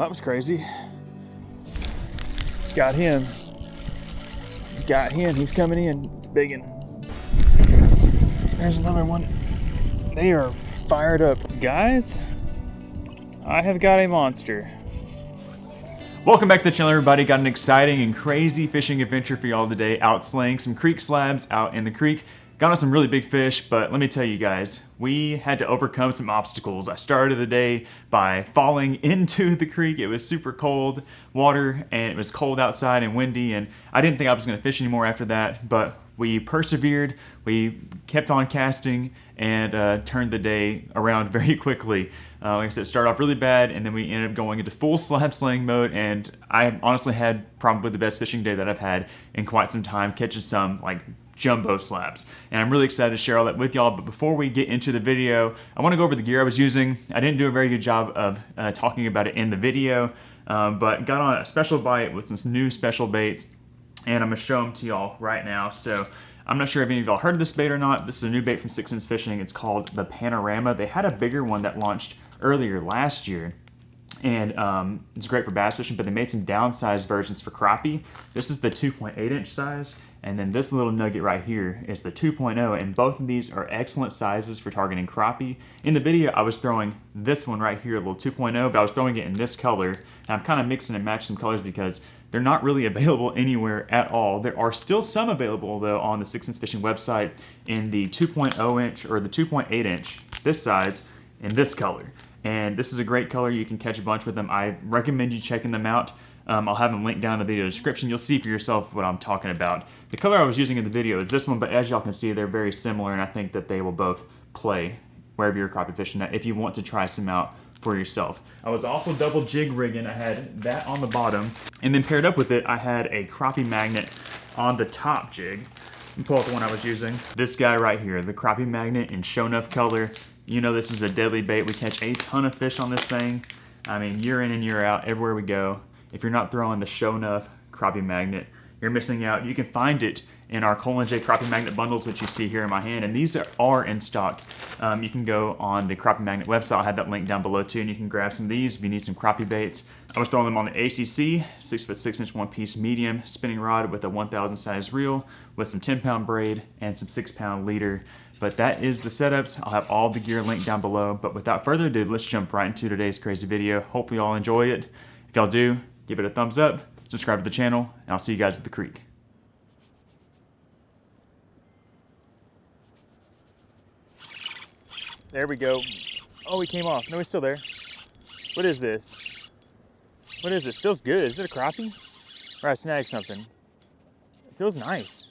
that was crazy. Got him. Got him. He's coming in. It's biggin'. There's another one. They are fired up. Guys, I have got a monster. Welcome back to the channel, everybody. Got an exciting and crazy fishing adventure for y'all today. Out slaying some creek slabs out in the creek. Got on some really big fish, but let me tell you guys, we had to overcome some obstacles. I started the day by falling into the creek. It was super cold water, and it was cold outside and windy, and I didn't think I was gonna fish anymore after that, but we persevered, we kept on casting, and turned the day around very quickly. Like I said, it started off really bad, and then we ended up going into full slab slaying mode, and I honestly had probably the best fishing day that I've had in quite some time, catching some like jumbo slabs. And I'm really excited to share all that with y'all, but before we get into the video, I wanna go over the gear I was using. I didn't do a very good job of talking about it in the video, but got on a special bite with some new special baits, and I'm gonna show them to y'all right now. So I'm not sure if any of y'all heard of this bait or not. This is a new bait from Stix Fishing. It's called the Panorama. They had a bigger one that launched earlier last year, and it's great for bass fishing, but they made some downsized versions for crappie. This is the 2.8 inch size, and then this little nugget right here is the 2.0, and both of these are excellent sizes for targeting crappie. In the video, I was throwing this one right here, a little 2.0, but I was throwing it in this color, and I'm kind of mixing and matching some colors because they're not really available anywhere at all. There are still some available though on the Stix Fishing website in the 2.0 inch or the 2.8 inch, this size, in this color. And this is a great color. You can catch a bunch with them. I recommend you checking them out. I'll have them linked down in the video description. You'll see for yourself what I'm talking about. The color I was using in the video is this one, but as y'all can see, they're very similar, and I think that they will both play wherever you're crappie fishing at if you want to try some out for yourself. I was also double jig rigging. I had that on the bottom, and then paired up with it, I had a crappie magnet on the top jig. Let me pull out the one I was using. This guy right here, the crappie magnet in show enough color. You know this is a deadly bait. We catch a ton of fish on this thing. I mean, year in and year out, everywhere we go. If you're not throwing the show enough crappie magnet, you're missing out. You can find it in our Colin J crappie magnet bundles, which you see here in my hand, and these are in stock. You can go on the crappie magnet website. I'll have that link down below too, and you can grab some of these if you need some crappie baits. I was throwing them on the ACC 6'6" one-piece medium spinning rod with a 1,000 size reel with some 10-pound braid and some 6-pound leader. But that is the setups. I'll have all the gear linked down below. But without further ado, let's jump right into today's crazy video. Hopefully y'all enjoy it. If y'all do, give it a thumbs up, subscribe to the channel, and I'll see you guys at the creek. There we go. Oh, he came off. No, he's still there. What is this? What is this? Feels good. Is it a crappie? Or I snagged something. It feels nice.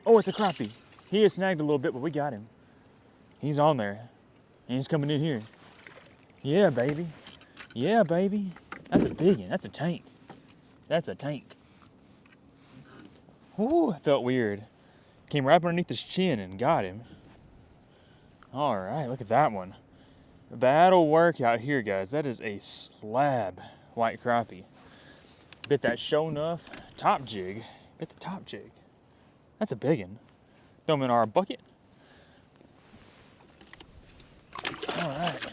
Oh, it's a crappie. He has snagged a little bit, but we got him. He's on there. And he's coming in here. Yeah, baby. Yeah, baby. That's a big one. That's a tank. That's a tank. Ooh, it felt weird. Came right underneath his chin and got him. All right, look at that one. That'll work out here, guys. That is a slab white crappie. Bit that show enough top jig. Bit the top jig. That's a big one. Throw them in our bucket. All right.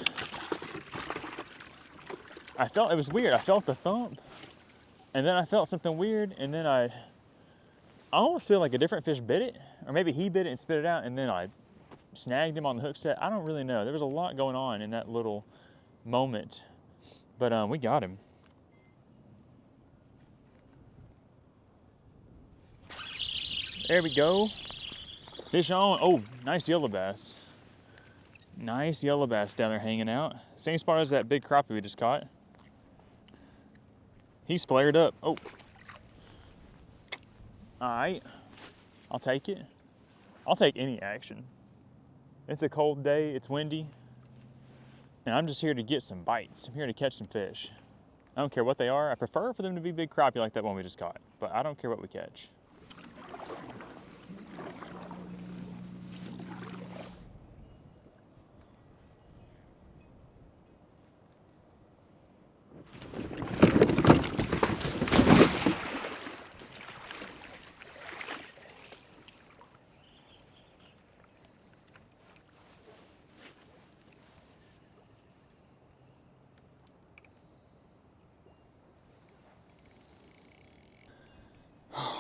I felt, it was weird. I felt the thump, and then I felt something weird, and then I almost feel like a different fish bit it, or maybe he bit it and spit it out, and then I snagged him on the hook set. I don't really know. There was a lot going on in that little moment, but we got him. There we go. Fish on. Oh, nice yellow bass. Nice yellow bass down there hanging out. Same spot as that big crappie we just caught. He's flared up. Oh. All right. I'll take it. I'll take any action. It's a cold day. It's windy. And I'm just here to get some bites. I'm here to catch some fish. I don't care what they are. I prefer for them to be big crappie like that one we just caught. But I don't care what we catch.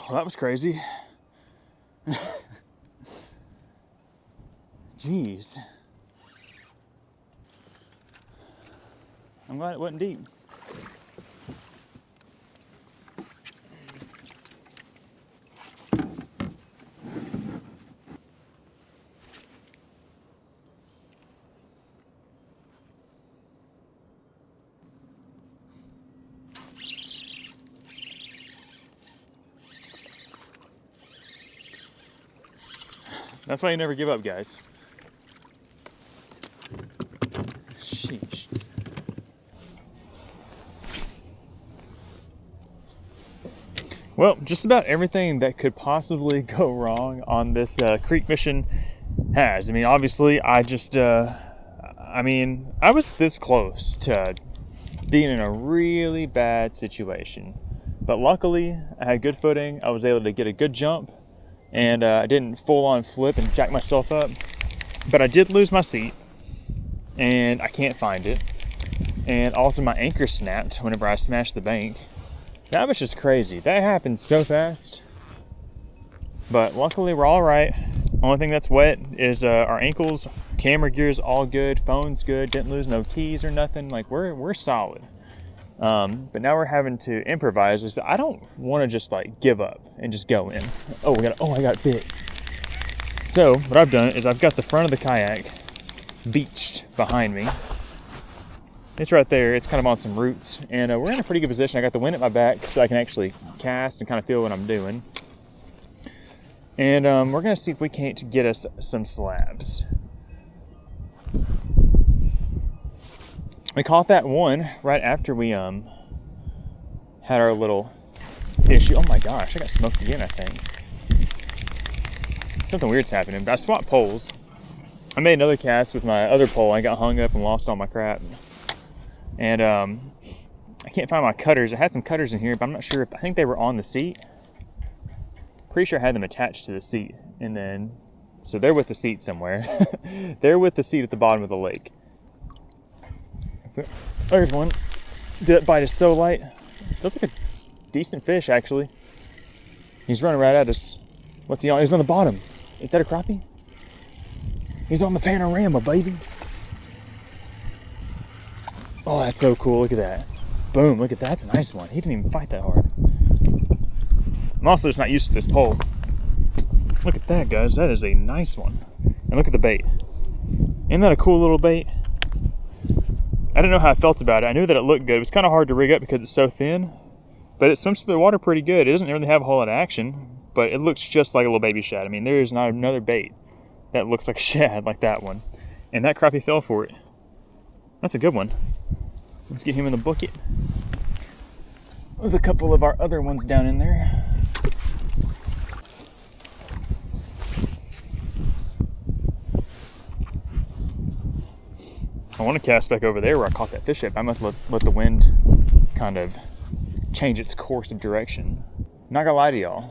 Well, that was crazy. Jeez. I'm glad it wasn't deep. That's why you never give up, guys. Sheesh. Well, just about everything that could possibly go wrong on this creek mission has. I mean, obviously, I was this close to being in a really bad situation. But luckily, I had good footing. I was able to get a good jump. And I didn't full on flip and jack myself up, but I did lose my seat and I can't find it. And also my anchor snapped whenever I smashed the bank. That was just crazy. That happened so fast, but luckily we're all right. Only thing that's wet is our ankles, camera gear's all good, phone's good, didn't lose no keys or nothing. Like we're solid. But now we're having to improvise. So I don't want to just like give up and just go in. I got bit. So what I've done is I've got the front of the kayak beached behind me. It's right there. It's kind of on some roots, and we're in a pretty good position. I got the wind at my back so I can actually cast and kind of feel what I'm doing. And we're gonna see if we can't get us some slabs. We caught that one right after we had our little issue. Oh my gosh, I got smoked again, I think. Something weird's happening, but I swapped poles. I made another cast with my other pole. I got hung up and lost all my crap. And I can't find my cutters. I had some cutters in here, but I'm not sure I think they were on the seat. Pretty sure I had them attached to the seat. And then, so they're with the seat somewhere. They're with the seat at the bottom of the lake. There's one. That bite is so light. Looks like a decent fish, actually. He's running right at us. What's he on? He's on the bottom. Is that a crappie? He's on the panorama, baby. Oh, that's so cool. Look at that. Boom, look at that. That's a nice one. He didn't even fight that hard. I'm also just not used to this pole. Look at that, guys. That is a nice one. And look at the bait. Isn't that a cool little bait? I didn't know how I felt about it. I knew that it looked good. It was kind of hard to rig up because it's so thin, but it swims through the water pretty good. It doesn't really have a whole lot of action, but it looks just like a little baby shad. I mean, there is not another bait that looks like a shad like that one. And that crappie fell for it. That's a good one. Let's get him in the bucket with a couple of our other ones down in there. I want to cast back over there where I caught that fish at. I must let the wind kind of change its course of direction. Not gonna lie to y'all,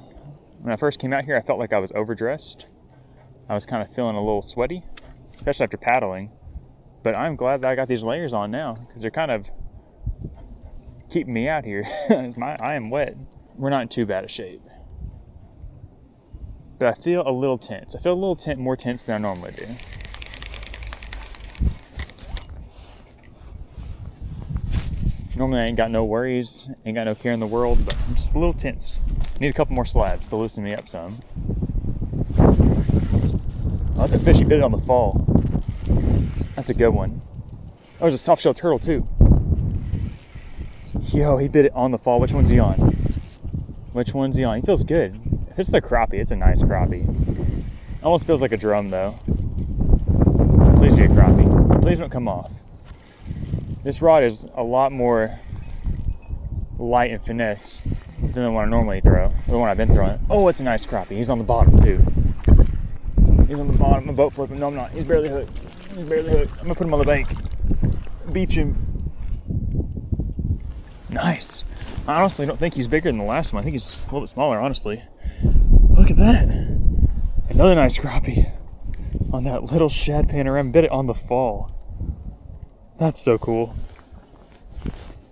when I first came out here, I felt like I was overdressed. I was kind of feeling a little sweaty, especially after paddling. But I'm glad that I got these layers on now because they're kind of keeping me out here. I am wet. We're not in too bad a shape. But I feel a little tense. I feel a little more tense than I normally do. Normally I ain't got no worries, ain't got no care in the world, but I'm just a little tense. Need a couple more slabs to loosen me up some. Oh, that's a fish, he bit it on the fall. That's a good one. Oh, there's a soft-shell turtle too. Yo, he bit it on the fall. Which one's he on? Which one's he on? He feels good. If it's a crappie, it's a nice crappie. Almost feels like a drum though. Please be a crappie. Please don't come off. This rod is a lot more light and finesse than the one I normally throw, the one I've been throwing. Oh, it's a nice crappie. He's on the bottom too. He's on the bottom. I'm boat flipping. No, I'm not. He's barely hooked. He's barely hooked. I'm gonna put him on the bank. Beach him. Nice. I honestly don't think he's bigger than the last one. I think he's a little bit smaller, honestly. Look at that. Another nice crappie on that little shad panorama. Bit it on the fall. That's so cool.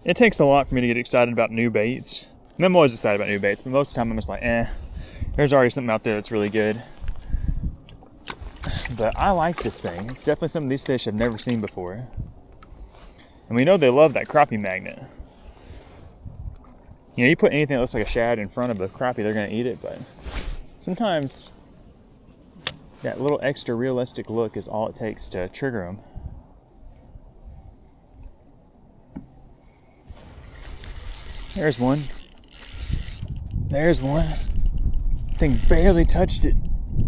It takes a lot for me to get excited about new baits. And I'm always excited about new baits, but most of the time I'm just like, there's already something out there that's really good. But I like this thing. It's definitely something these fish have never seen before. And we know they love that crappie magnet. You know, you put anything that looks like a shad in front of a crappie, they're gonna eat it, but sometimes that little extra realistic look is all it takes to trigger them. There's one. There's one. Thing barely touched it.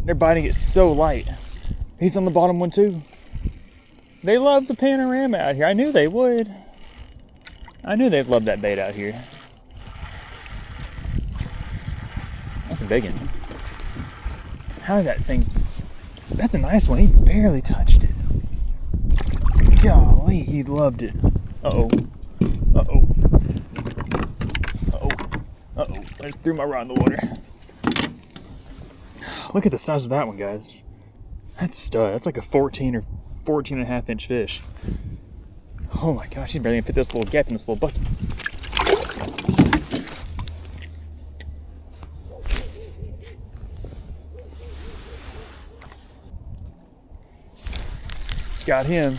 They're biting it so light. He's on the bottom one too. They love the panorama out here. I knew they would. I knew they'd love that bait out here. That's a big one. How did that thing... That's a nice one. He barely touched it. Golly, he loved it. Uh-oh. Uh-oh. Uh-oh. Uh-oh. I just threw my rod in the water. Look at the size of that one, guys. That's stud. That's like a 14 or 14 and a half inch fish. Oh my gosh, he's barely gonna fit this little gap in this little bucket. Got him.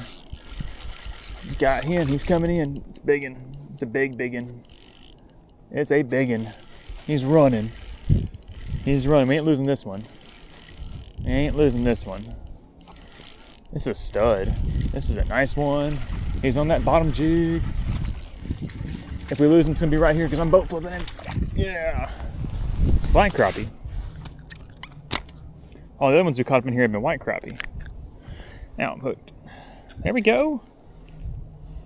Got him. He's coming in. It's biggin'. It's a big one. It's a biggin'. He's running. He's running. We ain't losing this one. We ain't losing this one. This is a stud. This is a nice one. He's on that bottom jig. If we lose him, it's gonna be right here because I'm boat flipping. Yeah. Black crappie. Oh, the other ones we caught up in here have been white crappie. Now I'm hooked. There we go.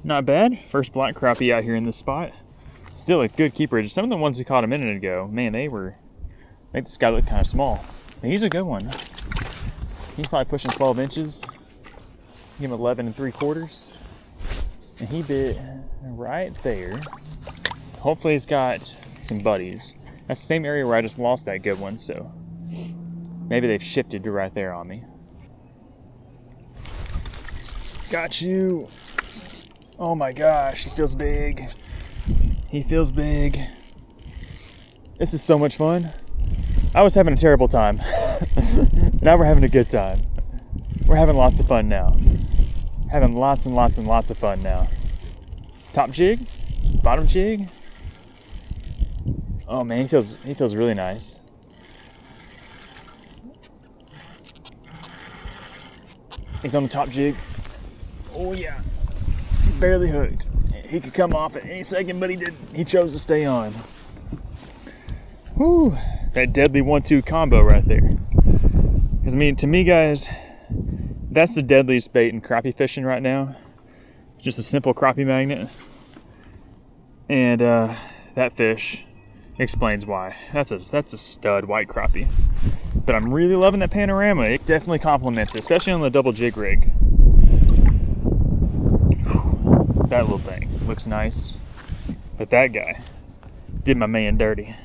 Not bad. First black crappie out here in this spot. Still a good keeper. Some of the ones we caught a minute ago, man, they make this guy look kind of small. But he's a good one. He's probably pushing 12 inches. Give him 11 3/4. And he bit right there. Hopefully he's got some buddies. That's the same area where I just lost that good one, so maybe they've shifted to right there on me. Got you. Oh my gosh, he feels big. He feels big. This is so much fun. I was having a terrible time. Now we're having a good time. We're having lots of fun now. Having lots and lots and lots of fun now. Top jig, bottom jig. Oh man, he feels really nice. He's on the top jig. Oh yeah, barely hooked. He could come off at any second, but he didn't. He chose to stay on. Whew, that deadly 1-2 combo right there. Because I mean, to me guys, that's the deadliest bait in crappie fishing right now. Just a simple crappie magnet. And that fish explains why. That's a stud white crappie. But I'm really loving that panorama. It definitely complements it, especially on the double jig rig. That little thing looks nice, but that guy did my man dirty.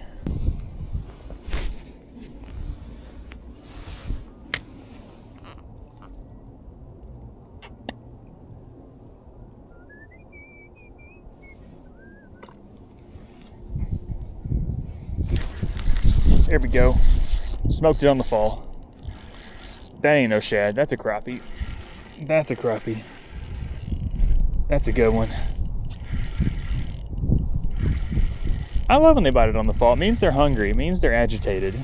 There we go. Smoked it on the fall. That ain't no shad. That's a crappie. That's a crappie. That's a good one. I love when they bite it on the fall. It means they're hungry. It means they're agitated.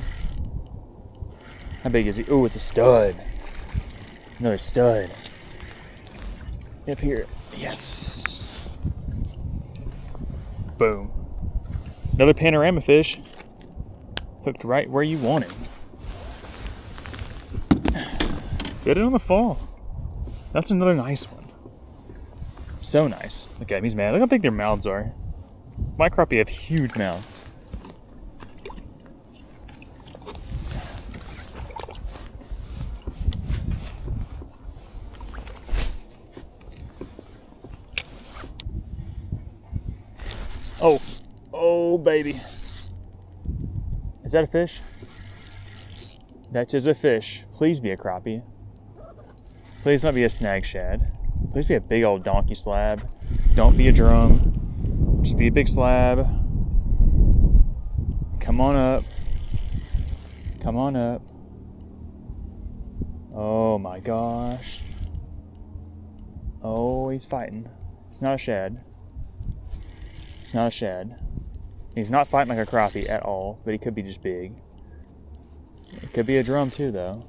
How big is he? Oh, it's a stud. Another stud. Up here. Yes. Boom. Another panorama fish. Hooked right where you want him. Get it on the fall. That's another nice one. So nice. Look at him, he's mad. Look how big their mouths are. White crappie have huge mouths. Oh, oh baby. Is that a fish? That is a fish. Please be a crappie. Please not be a snag shad. Please be a big old donkey slab. Don't be a drum. Just be a big slab. Come on up. Come on up. Oh my gosh. Oh, he's fighting. It's not a shad. It's not a shad. He's not fighting like a crappie at all, but he could be just big. It could be a drum too, though.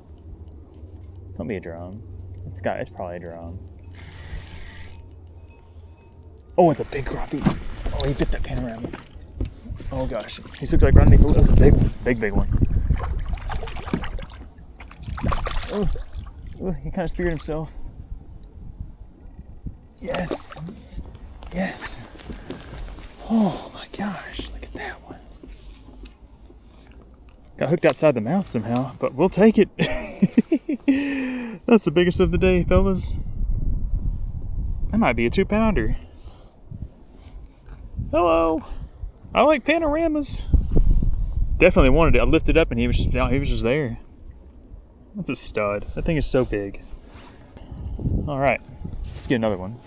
Don't be a drum. It's probably a drum. Oh, it's a big crappie. Oh, he bit that panorama. Oh gosh, he looks like running. That's a big one. It's a big, big one. Oh, he kind of speared himself. Yes, yes. Oh my gosh, look at that one. Got hooked outside the mouth somehow, but we'll take it. That's the biggest of the day, fellas. That might be a 2-pounder. Hello. I like panoramas. Definitely wanted it. I lifted up and he was just there. That's a stud. That thing is so big. All right, let's get another one.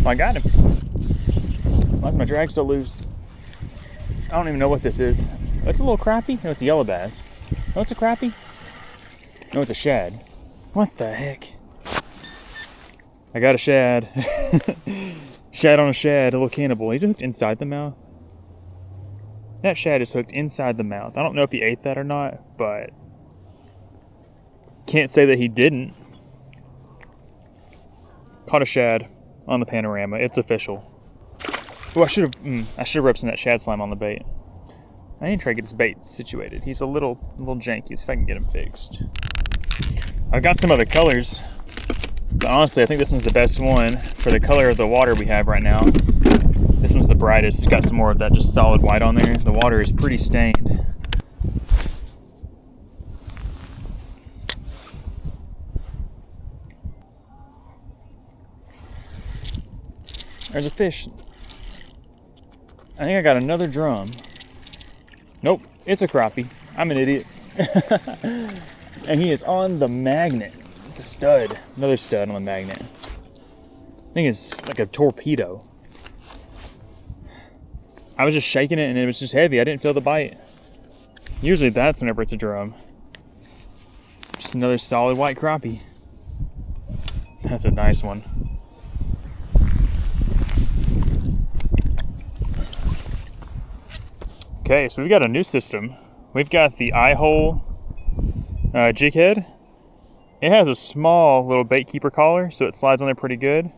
Oh, I got him. Why is my drag so loose? I don't even know what this is. It's a little crappie. No, it's a yellow bass. No, it's a crappie. No, it's a shad. What the heck? I got a shad. Shad on a shad, a little cannibal. He's hooked inside the mouth. That shad is hooked inside the mouth. I don't know if he ate that or not, but can't say that he didn't. Caught a shad on the panorama. It's official. Oh, I should have rubbed some of that shad slime on the bait. I need to try to get his bait situated. He's a little janky. See if I can get him fixed. I've got some other colors, but honestly, I think this one's the best one for the color of the water we have right now. This one's the brightest. It's got some more of that just solid white on there. The water is pretty stained. There's a fish. I think I got another drum. Nope, it's a crappie. I'm an idiot. And he is on the magnet. It's a stud. Another stud on the magnet. I think it's like a torpedo. I was just shaking it and it was just heavy. I didn't feel the bite. Usually that's whenever it's a drum. Just another solid white crappie. That's a nice one. Okay, so we've got a new system. We've got the eye hole jig head. It has a small little bait keeper collar, so it slides on there pretty good.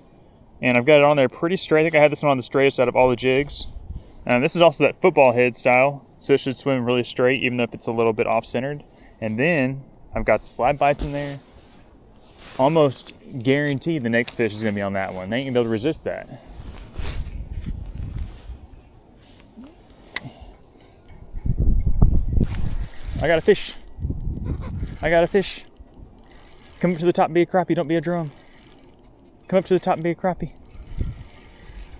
And I've got it on there pretty straight. I think I had this one on the straightest out of all the jigs. And this is also that football head style, so it should swim really straight, even if it's a little bit off-centered. And then I've got the slide bites in there. Almost guaranteed the next fish is gonna be on that one. They ain't gonna be able to resist that. I got a fish. I got a fish. Come up to the top and be a crappie, don't be a drum. Come up to the top and be a crappie.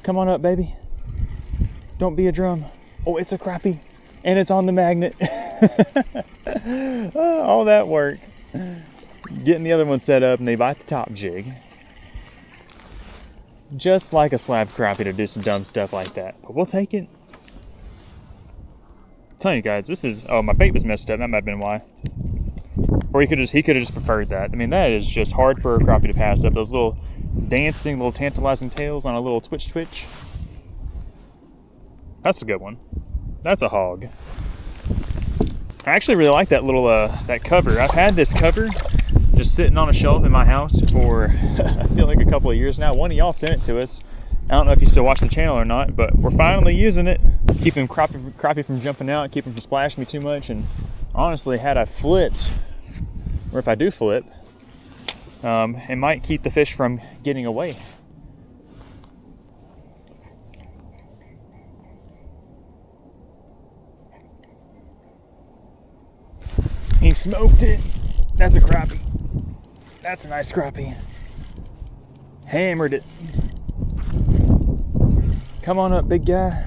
Come on up, baby. Don't be a drum. Oh, it's a crappie. And it's on the magnet. All that work. Getting the other one set up and they bite the top jig. Just like a slab crappie to do some dumb stuff like that. But we'll take it. I'm telling you guys, this is, oh, my bait was messed up. That might have been why. Or he could have just preferred that. I mean, that is just hard for a crappie to pass up. Those little dancing, little tantalizing tails on a little twitch. That's a good one. That's a hog. I actually really like that little, that cover. I've had this cover just sitting on a shelf in my house for, I feel like a couple of years now. One of y'all sent it to us. I don't know if you still watch the channel or not, but we're finally using it. Keeping crappie from jumping out, keep them from splashing me too much. And honestly, had I flipped, or if I do flip, it might keep the fish from getting away. He smoked it. That's a crappie. That's a nice crappie. Hammered it. Come on up, big guy.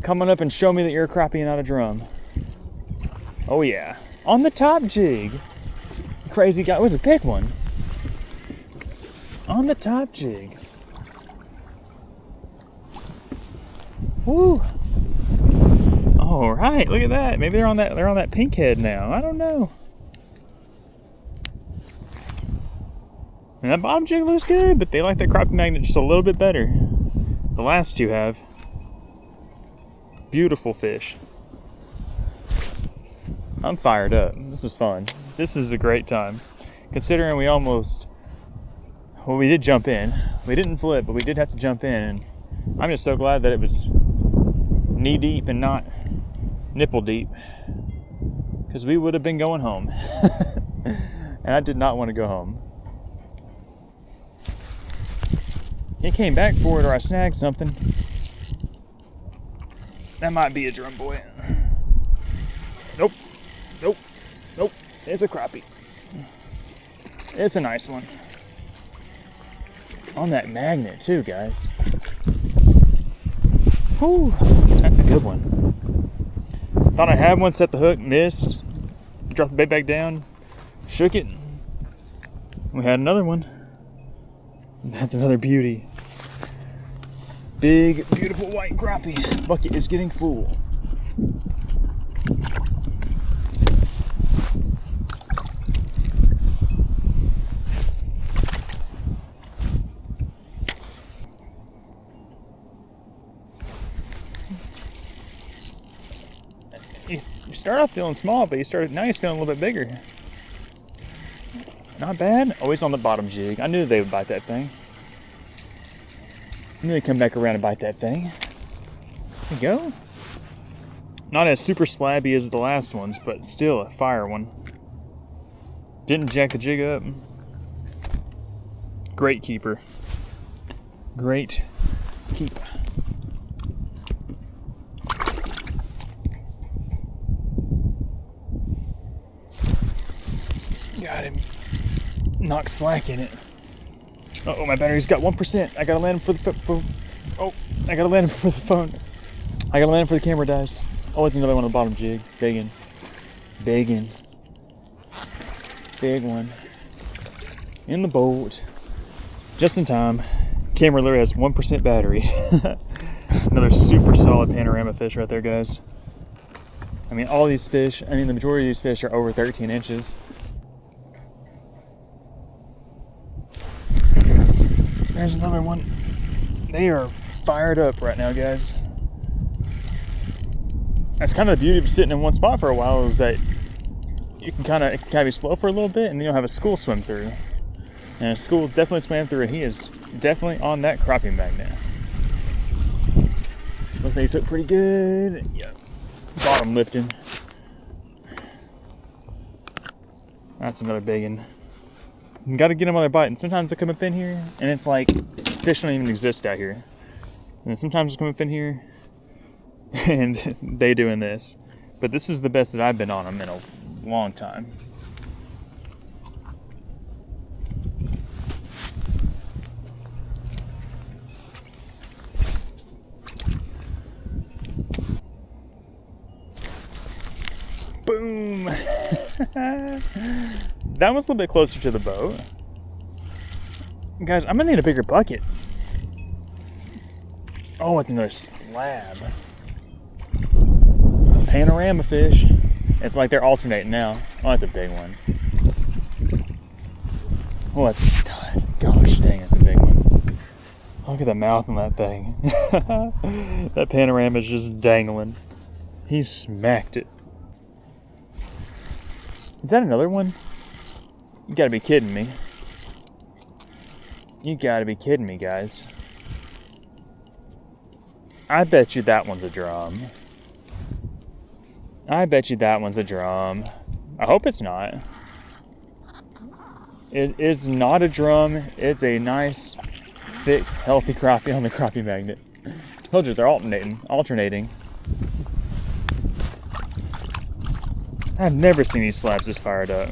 Come on up and show me that you're a crappie and not a drum. Oh yeah. On the top jig. Crazy guy. It was a big one. on the top jig. Woo! All right, look at that. Maybe they're on that pink head now. I don't know. And that bottom jig looks good, but they like that crappie magnet just a little bit better. The last two have. Beautiful fish. I'm fired up. This is fun. This is a great time. Considering we almost, well, we did jump in. We didn't flip, but we did have to jump in. And I'm just so glad that it was knee deep and not nipple deep, because we would have been going home. And I did not want to go home. He came back for it, or I snagged something. That might be a drum boy. Nope. Nope. Nope. It's a crappie. It's a nice one. On that magnet too, guys. Whew. That's a good one. Thought I had one, set the hook, missed. Dropped the bait back down, shook it. We had another one. That's another beauty. Big, beautiful white crappie. Bucket is getting full. You start off feeling small, but now he's feeling a little bit bigger. Not bad. Always on the bottom jig. I knew they would bite that thing. I knew they'd come back around and bite that thing. There you go. Not as super slabby as the last ones, but still a fire one. Didn't jack the jig up. Great keeper. Great keeper. Got him. Knock slack in it. Uh-oh, my battery's got 1%. I gotta land him for the I gotta land him for the phone. I gotta land him for the camera dies. Oh, it's another one on the bottom jig. Biggin. Biggin. Big one. In the boat. Just in time. Camera literally has 1% battery. Another super solid panorama fish right there, guys. I mean, all these fish, the majority of these fish are over 13 inches. There's another one. They are fired up right now, guys. That's kind of the beauty of sitting in one spot for a while, is that you can kind of be slow for a little bit, and then you'll have a school swim through. And a school definitely swam through, and he is definitely on that crappie magnet. Looks like he took pretty good. Yep. Bottom lifting. That's another big one. You gotta get them while they're biting. Sometimes they come up in here and it's like fish don't even exist out here. And then sometimes they come up in here and they doing this. But this is the best that I've been on them in a long time. Boom! That one's a little bit closer to the boat. Guys, I'm gonna need a bigger bucket. Oh, it's another slab. Panorama fish. It's like they're alternating now. Oh, that's a big one. Oh, that's a stud. Gosh dang, that's a big one. Look at the mouth on that thing. That panorama is just dangling. He smacked it. Is that another one? You gotta be kidding me. You gotta be kidding me, guys. I bet you that one's a drum. I bet you that one's a drum. I hope it's not. It is not a drum. It's a nice, thick, healthy crappie on the crappie magnet. Told you they're alternating. I've never seen these slabs this fired up.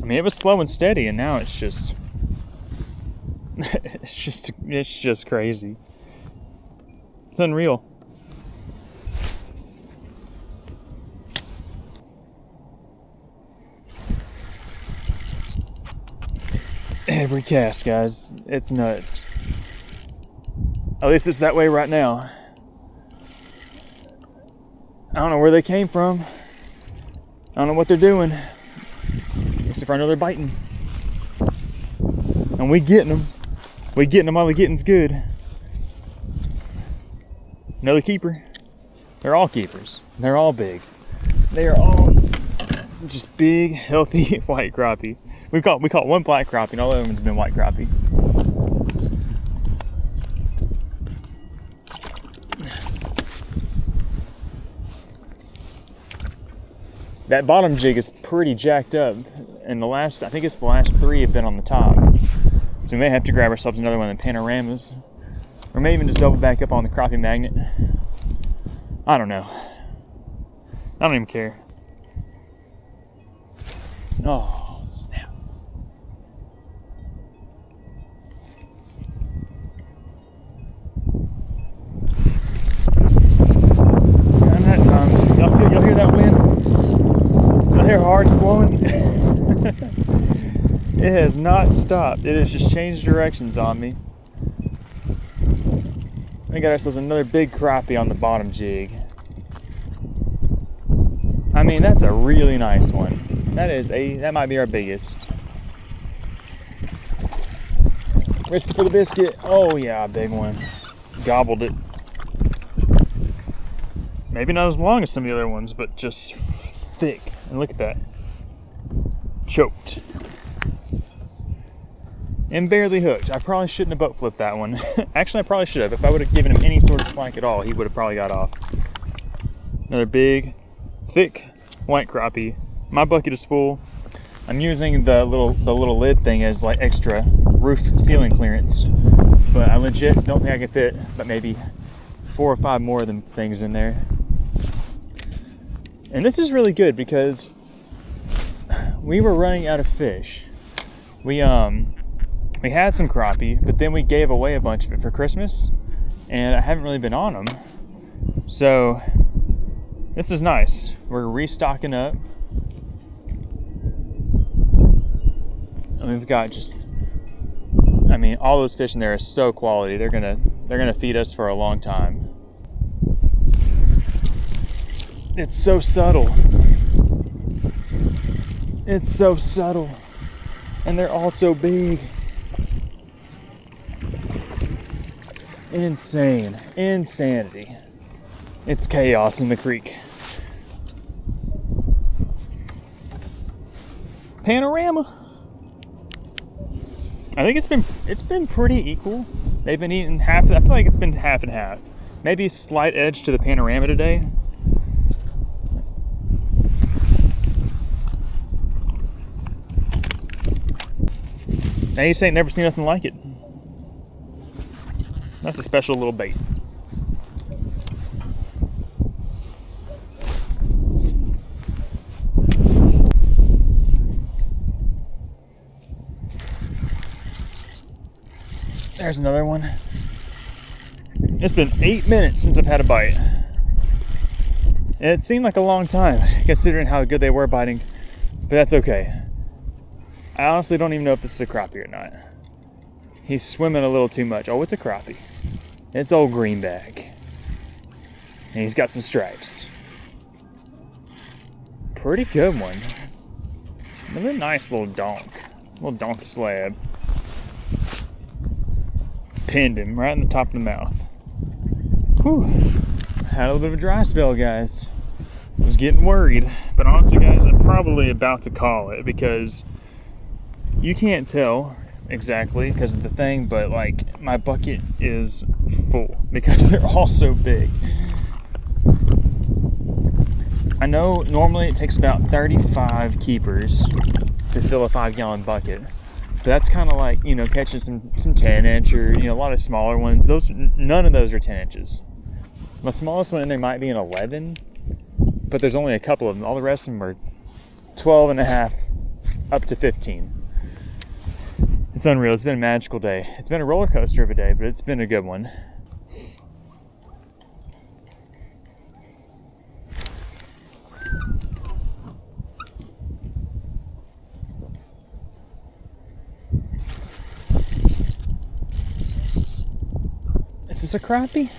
I mean, it was slow and steady, and now it's just, it's just crazy. It's unreal. every cast, guys. It's nuts. At least it's that way right now. I don't know where they came from. I don't know what they're doing. Except for I know they're biting. And we getting them. We getting them while the getting's good. Another keeper. They're all keepers. They're all big. They are all just big, healthy white crappie. We caught one black crappie, and all of them has been white crappie. That bottom jig is pretty jacked up, and I think it's the last 3 have been on the top. So we may have to grab ourselves another one of the panoramas, or maybe even just double back up on the crappie magnet. I don't know. I don't even care. Oh, snap. And that time, y'all hear that wind? Y'all hear how hard it's blowing? It has not stopped. It has just changed directions on me. We got ourselves another big crappie on the bottom jig. I mean, that's a really nice one. That might be our biggest. Risk it for the biscuit. Oh yeah, a big one. Gobbled it. Maybe not as long as some of the other ones, but just thick. And look at that. Choked. And barely hooked. I probably shouldn't have boat flipped that one. Actually, I probably should have. If I would have given him any sort of slack at all, he would have probably got off. Another big, thick white crappie. My bucket is full. I'm using the little lid thing as like extra roof ceiling clearance, but I legit don't think I can fit but maybe 4 or 5 more of them things in there. And this is really good because we were running out of fish. We had some crappie, but then we gave away a bunch of it for Christmas, and I haven't really been on them. So this is nice. We're restocking up. And we've got all those fish in there are so quality. They're gonna feed us for a long time. It's so subtle. It's so subtle. And they're all so big. Insane. Insanity. It's chaos in the creek. Panorama. I think it's been pretty equal. They've been eating half. I feel like it's been half and half. Maybe a slight edge to the panorama today. Now you say never seen nothing like it. That's a special little bait. There's another one. It's been 8 minutes since I've had a bite. And it seemed like a long time, considering how good they were biting. But that's okay. I honestly don't even know if this is a crappie or not. He's swimming a little too much. Oh, it's a crappie. It's old greenback. And he's got some stripes. Pretty good one. Another nice little donk. Little donk slab. Pinned him right in the top of the mouth. Whew. Had a little bit of a dry spell, guys. I was getting worried. But honestly, guys, I'm probably about to call it because you can't tell exactly because of the thing, but like my bucket is full because they're all so big. I know normally it takes about 35 keepers to fill a 5-gallon bucket. But that's kind of like, catching some 10-inch or, a lot of smaller ones. None of those are 10 inches. My smallest one in there might be an 11, but there's only a couple of them. All the rest of them are 12 and a half up to 15. It's unreal. It's been a magical day. It's been a roller coaster of a day, but it's been a good one. this a crappie?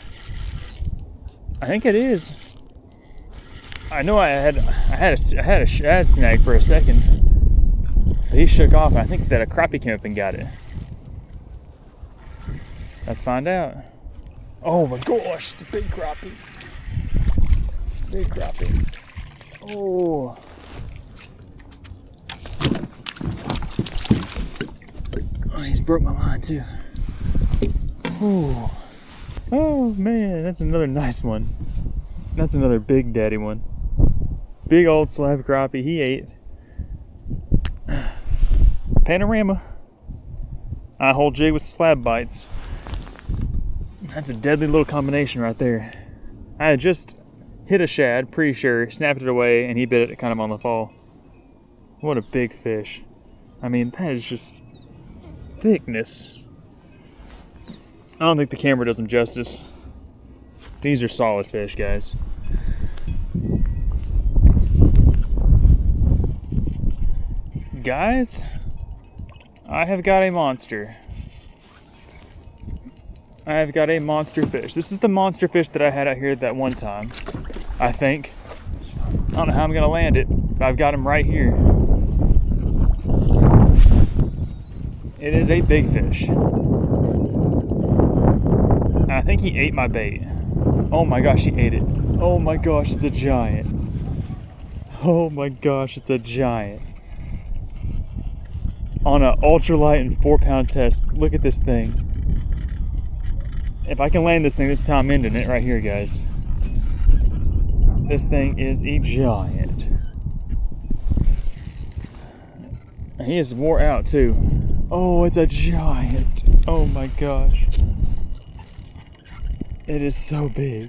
I think it is. I know I had a shad snag for a second, but he shook off. And I think that a crappie came up and got it. Let's find out. Oh my gosh, it's a big crappie. Big crappie. Oh. Oh, he's broke my line too. Oh. Oh man, that's another nice one. That's another big daddy one. Big old slab crappie he ate. Panorama. I hold jig with slab bites. That's a deadly little combination right there. I had just hit a shad, pretty sure, snapped it away, and he bit it kind of on the fall. What a big fish. I mean, that is just thickness. I don't think the camera does them justice. These are solid fish, guys. Guys, I have got a monster. I have got a monster fish. This is the monster fish that I had out here that one time, I think. I don't know how I'm gonna land it, but I've got him right here. It is a big fish. I think he ate my bait. Oh my gosh, he ate it. Oh my gosh, it's a giant. Oh my gosh, it's a giant. On an ultralight and 4-pound test, look at this thing. If I can land this thing this time, I'm ending it right here, guys. This thing is a giant. And he is wore out too. Oh, it's a giant. Oh my gosh. It is so big.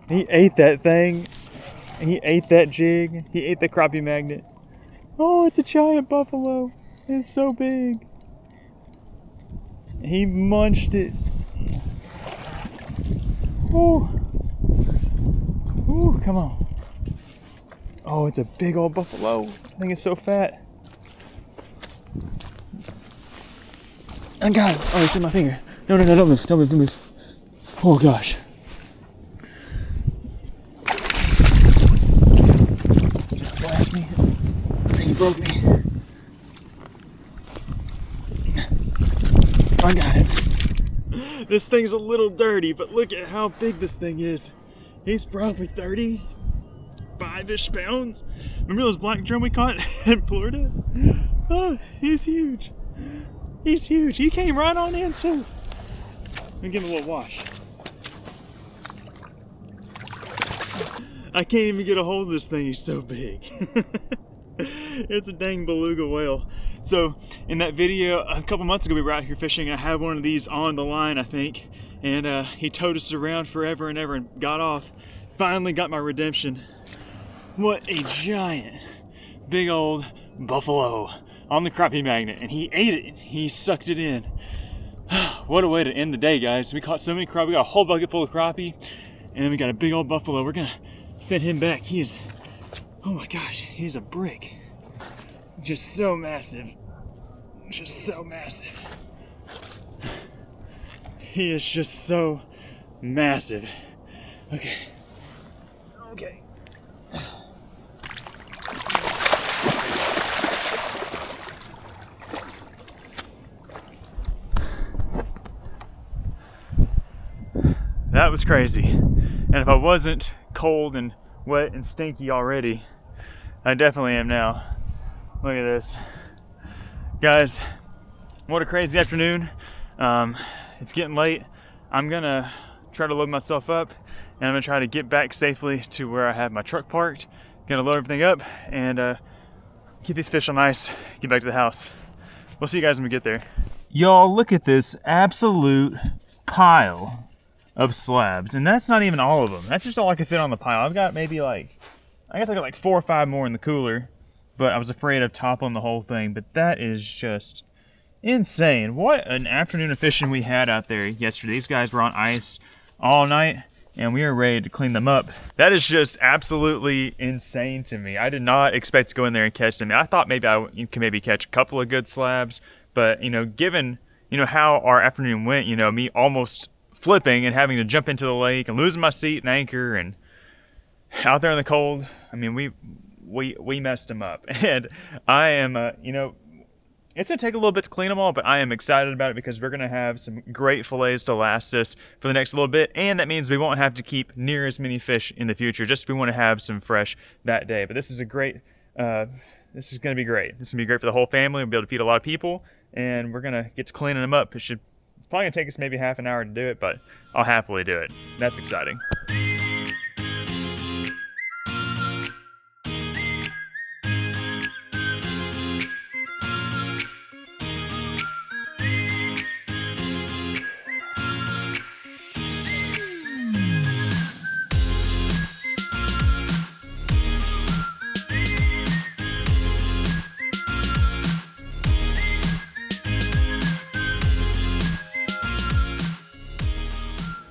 He ate that thing. He ate that jig. He ate the crappie magnet. Oh, it's a giant buffalo. It's so big. He munched it. Oh. Ooh, come on. Oh, it's a big old buffalo. I think it's so fat. I got him. Oh, it's in my finger. No, don't move, don't move. Oh gosh. Just splashed me. I think he broke me. I got it. This thing's a little dirty, but look at how big this thing is. He's probably 35-ish pounds. Remember those black drum we caught in Florida? Oh, he's huge. He's huge. He came right on in too. Let me give him a little wash. I can't even get a hold of this thing. He's so big. It's a dang beluga whale. So in that video a couple months ago, we were out here fishing. I had one of these on the line, I think, and he towed us around forever and ever and got off. Finally got my redemption. What a giant, big old buffalo on the crappie magnet, and he ate it. He sucked it in. What a way to end the day, guys. We caught so many crappie. We got a whole bucket full of crappie, and then we got a big old buffalo. We're gonna send him back. He is, oh my gosh, he's a brick. Just so massive. Just so massive. He is just so massive. Okay. That was crazy. And if I wasn't cold and wet and stinky already, I definitely am now. Look at this. Guys, what a crazy afternoon. It's getting late. I'm gonna try to load myself up, and I'm gonna try to get back safely to where I have my truck parked. Gonna load everything up and keep these fish on ice, get back to the house. We'll see you guys when we get there. Y'all, look at this absolute pile of slabs, and that's not even all of them. That's just all I could fit on the pile. I've got maybe I guess I got like 4 or 5 more in the cooler, but I was afraid of toppling the whole thing. But that is just insane. What an afternoon of fishing we had out there yesterday. These guys were on ice all night, and we were ready to clean them up. That is just absolutely insane to me. I did not expect to go in there and catch them. I thought maybe I could maybe catch a couple of good slabs, but given you know, how our afternoon went. You know, me almost flipping and having to jump into the lake and losing my seat and anchor and out there in the cold. I mean, we messed them up, and I am, you know, it's gonna take a little bit to clean them all, but I am excited about it because we're gonna have some great fillets to last us for the next little bit, and that means we won't have to keep near as many fish in the future, just if we want to have some fresh that day. But this is a great, this is gonna be great. This is gonna be great for the whole family. We'll be able to feed a lot of people, and we're gonna get to cleaning them up. It's probably gonna take us maybe half an hour to do it, but I'll happily do it. That's exciting.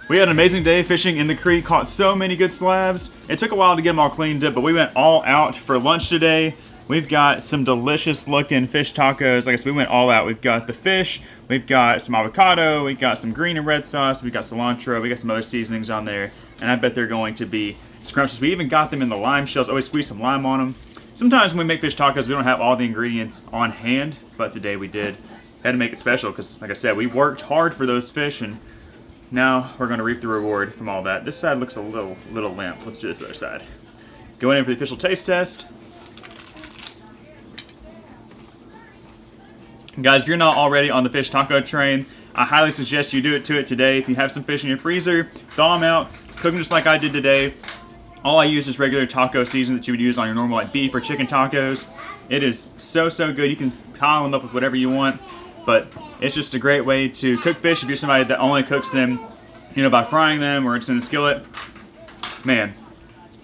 We had an amazing day fishing in the creek, caught so many good slabs. It took a while to get them all cleaned up, but we went all out for lunch today. We've got some delicious looking fish tacos. Like I said, we went all out. We've got the fish, we've got some avocado, we've got some green and red sauce, we've got cilantro, we got some other seasonings on there, and I bet they're going to be scrumptious. We even got them in the lime shells. Always squeeze some lime on them. Sometimes when we make fish tacos, we don't have all the ingredients on hand, but today we did. Had to make it special because, like I said, we worked hard for those fish, and now we're going to reap the reward from all that. This side looks a little limp. Let's do this other side. Going in for the official taste test. Guys, if you're not already on the fish taco train, I highly suggest you do it today. If you have some fish in your freezer, thaw them out, cook them just like I did today. All I use is regular taco season that you would use on your normal like beef or chicken tacos. It is so good. You can pile them up with whatever you want, but it's just a great way to cook fish if you're somebody that only cooks them, you know, by frying them or it's in a skillet. Man,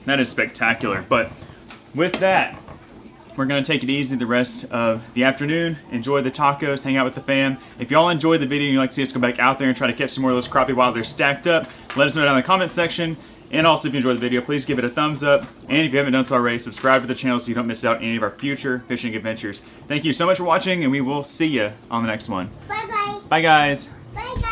that is spectacular. But with that, we're gonna take it easy the rest of the afternoon. Enjoy the tacos, hang out with the fam. If y'all enjoyed the video and you'd like to see us go back out there and try to catch some more of those crappie while they're stacked up, let us know down in the comment section. And also, if you enjoyed the video, please give it a thumbs up. And if you haven't done so already, subscribe to the channel so you don't miss out on any of our future fishing adventures. Thank you so much for watching, and we will see you on the next one. Bye-bye. Bye, guys. Bye, guys.